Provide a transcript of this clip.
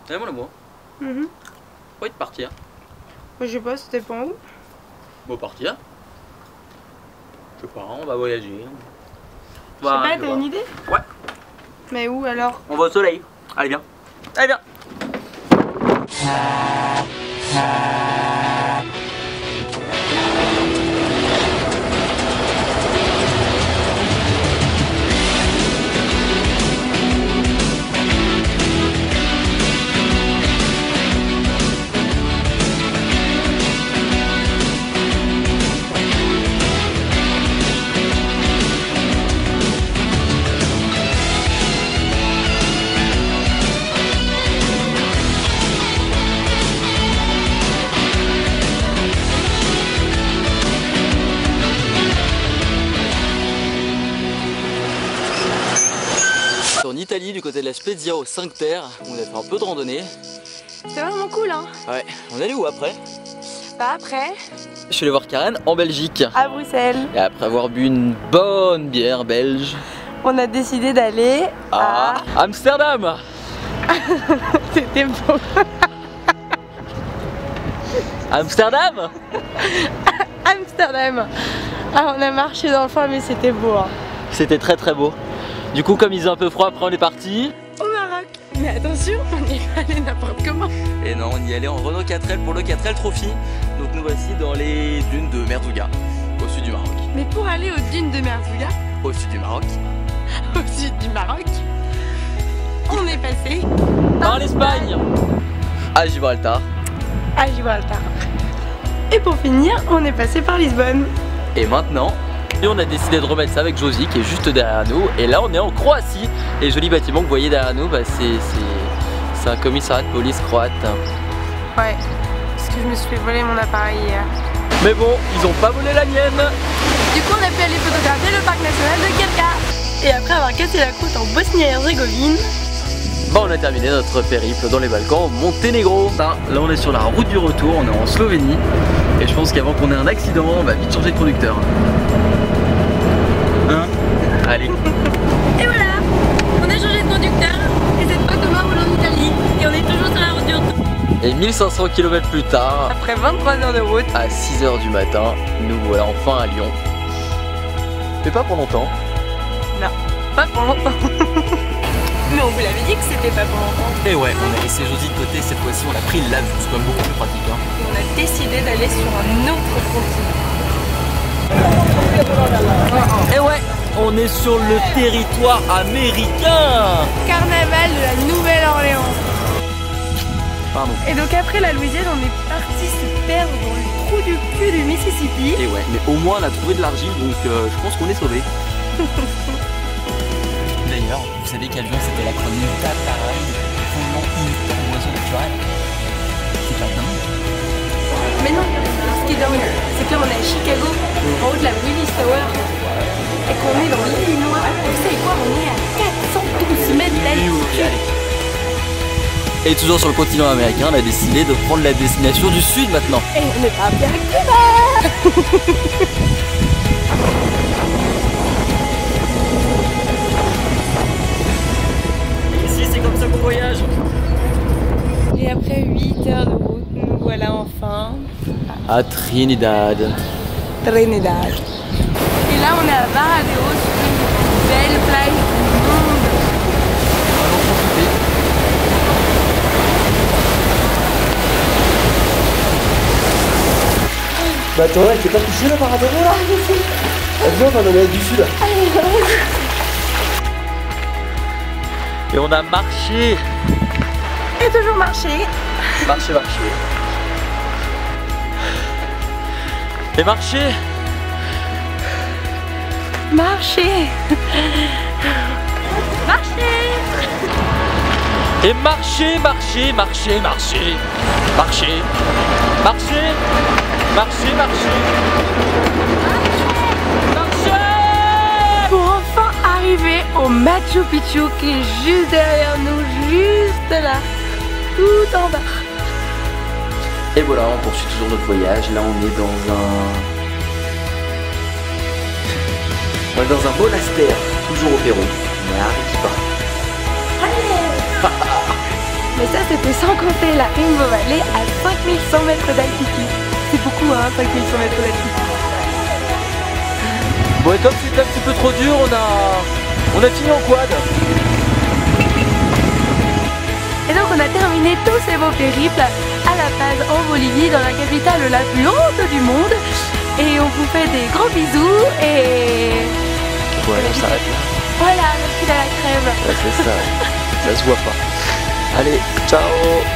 Eh mon amour, pourquoi te partir? Je sais pas, c'était pas où? Bon, partir. Je sais pas, on va voyager. Je sais pas, t'as une idée? Ouais. Mais où alors? On va au soleil. Allez, viens. Allez, viens. En Italie, du côté de la Spezia aux 5 Terres, on a fait un peu de randonnée. C'était vraiment cool, hein? Ouais, on est allé où après? Bah après, Je suis allé voir Karen en Belgique. à Bruxelles, Et après avoir bu une bonne bière belge on a décidé d'aller à Amsterdam. C'était beau. Amsterdam. Amsterdam. Ah, on a marché dans le fond, mais c'était beau, hein. C'était très très beau. Du coup, comme il faisait un peu froid, après on est parti. Au Maroc. Mais attention, on n'y est pas allé n'importe comment. Et non, on y allait en Renault 4L pour le 4L Trophy. Donc nous voici dans les dunes de Merzouga, au sud du Maroc. Mais pour aller aux dunes de Merzouga, Au sud du Maroc. au sud du Maroc, on est passé Par l'Espagne. À Gibraltar. à Gibraltar. Et pour finir, on est passé par Lisbonne. Et maintenant, on a décidé de remettre ça avec Josie qui est juste derrière nous. Et là on est en Croatie. Et joli bâtiment que vous voyez derrière nous, bah, c'est un commissariat de police croate. Ouais, parce que je me suis fait voler mon appareil hier. Mais bon, ils ont pas volé la mienne. Du coup, on a pu aller photographier le parc national de Krka. Et après avoir cassé la croûte en Bosnie-Herzégovine, Bah on a terminé notre périple dans les Balkans au Monténégro. Là on est sur la route du retour, on est en Slovénie. Et je pense qu'avant qu'on ait un accident, on va vite changer de conducteur. Hein? Allez. et voilà, on a changé de conducteur. Et cette fois, Thomas roule en Italie. Et on est toujours sur la route du retour. Et 1500 km plus tard, Après 23 heures de route. à 6 h du matin, nous voilà enfin à Lyon. Mais pas pour longtemps. Non, pas pour longtemps. Mais on vous l'avait dit que c'était pas pour longtemps. Et ouais, on a laissé Josie de côté, cette fois-ci on a pris l'avion, c'est quand même beaucoup plus pratique. Hein. Et on a décidé d'aller sur un autre continent. Et ouais, on est sur le territoire américain. Carnaval de la Nouvelle-Orléans. Pardon. Et donc après la Louisiane, on est parti se perdre dans le trou du cul du Mississippi. Et ouais, mais au moins on a trouvé de l'argile, donc je pense qu'on est sauvés. D'ailleurs, vous savez qu'avion c'était l'acronyme d'appareil de fondement unique en oiseau naturel. C'est pas dingue. Mais non, ce qui est dingue, c'est qu'on est à Chicago, en haut de la Willis Tower, et qu'on est dans l'Illinois. Et vous savez quoi, on est à 412 mètres d'altitude. Et toujours sur le continent américain, on a décidé de prendre la destination du sud maintenant. Et on est parti à Cuba. Ici c'est comme ça qu'on voyage. Et après 8 heures de route, nous voilà enfin À Trinidad. Trinidad. Et là, on est à Varadero, sur une des plus belles plages du monde. Allons profiter. Bah attends, elle t'est pas touchée là par rapport là? Elle vient en Amérique du Sud. Et on a marché. Et toujours marcher. Marché. Et marché. Marcher. Marcher. Et marcher. Pour enfin arriver au Machu Picchu qui est juste derrière nous, juste là, tout en bas. Et voilà, on poursuit toujours notre voyage. Là, on est dans un monastère, toujours au Pérou, mais à Arequipa. Mais ça c'était sans compter la Rainbow Valley à 5100 mètres d'altitude. C'est beaucoup hein, 5100 mètres d'altitude. Bon et comme c'était un petit peu trop dur, on a fini en quad. Et donc on a terminé tous ces beaux périples à La Paz en Bolivie, dans la capitale la plus haute du monde. Et on vous fait des gros bisous et... Ouais, on s'arrête là. Voilà, le fil à la crève. Ouais, c'est ça, ça se voit pas. Allez, ciao.